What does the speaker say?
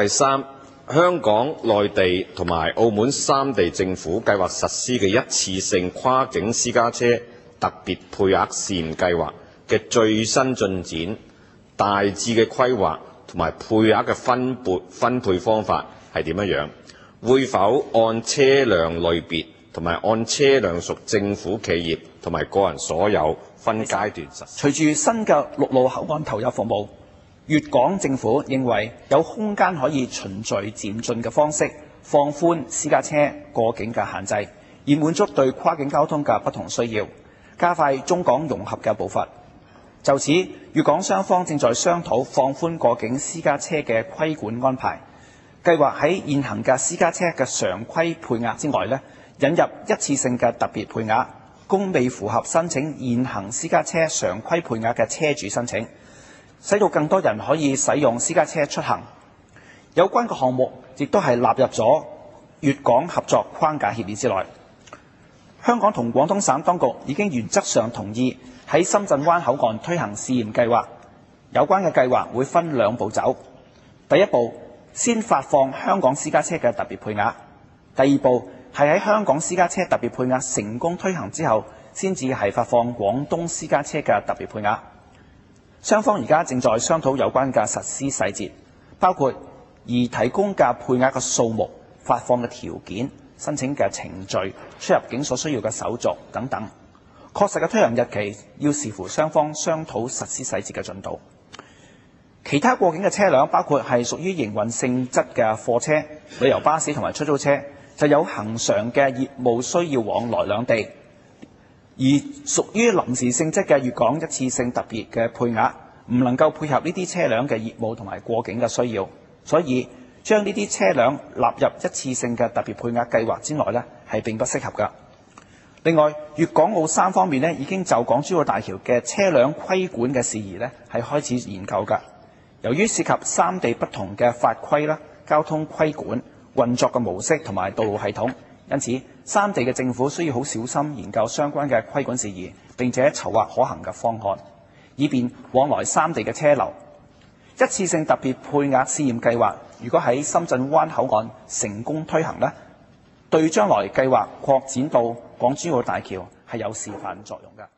第三，香港、內地同埋澳門三地政府計劃實施嘅一次性跨境私家車特別配額試驗計劃嘅最新進展、大致嘅規劃同埋配額嘅分配方法係點樣？會否按車輛類別同埋按車輛屬政府企業同埋個人所有分階段實施？隨住新嘅陸路口岸投入服務，粵港政府認為有空間可以循序漸進嘅方式放寬私家車過境嘅限制，以滿足對跨境交通嘅不同需要，加快中港融合嘅步伐。就此，粵港雙方正在商討放寬過境私家車嘅規管安排，計劃喺現行嘅私家車嘅常規配額之外引入一次性嘅特別配額，供未符合申請現行私家車常規配額嘅車主申請，使到更多人可以使用私家車出行。有關嘅項目亦都係納入咗粵港合作框架協議之內。香港同廣東省當局已經原則上同意喺深圳灣口岸推行試驗計劃。有關嘅計劃會分兩步走。第一步，先發放香港私家車嘅特別配額；第二步係喺香港私家車特別配額成功推行之後，先至係發放廣東私家車嘅特別配額。雙方而家正在商討有關嘅實施細節，包括提供嘅配額嘅數目、發放嘅條件、申請嘅程序、出入境所需要嘅手續等等。確實嘅推行日期要視乎雙方商討實施細節嘅進度。其他過境嘅車輛包括係屬於營運性質嘅貨車、旅遊巴士同埋出租車，就有恆常嘅業務需要往來兩地。而屬於臨時性質嘅粵港一次性特別嘅配額，唔能夠配合呢啲車輛嘅業務同埋過境嘅需要，所以將呢啲車輛納入一次性嘅特別配額計劃之內係並不適合㗎。另外，粵港澳三方面已經就港珠澳大橋嘅車輛規管嘅事宜係開始研究㗎。由於涉及三地不同嘅法規交通規管、運作嘅模式同埋道路系統，因此三地嘅政府需要好小心研究相關嘅規管事宜，並且籌劃可行嘅方案，以便往來三地嘅車流。一次性特別配額試驗計劃，如果喺深圳灣口岸成功推行對將來計劃擴展到港珠澳大橋係有示範作用㗎。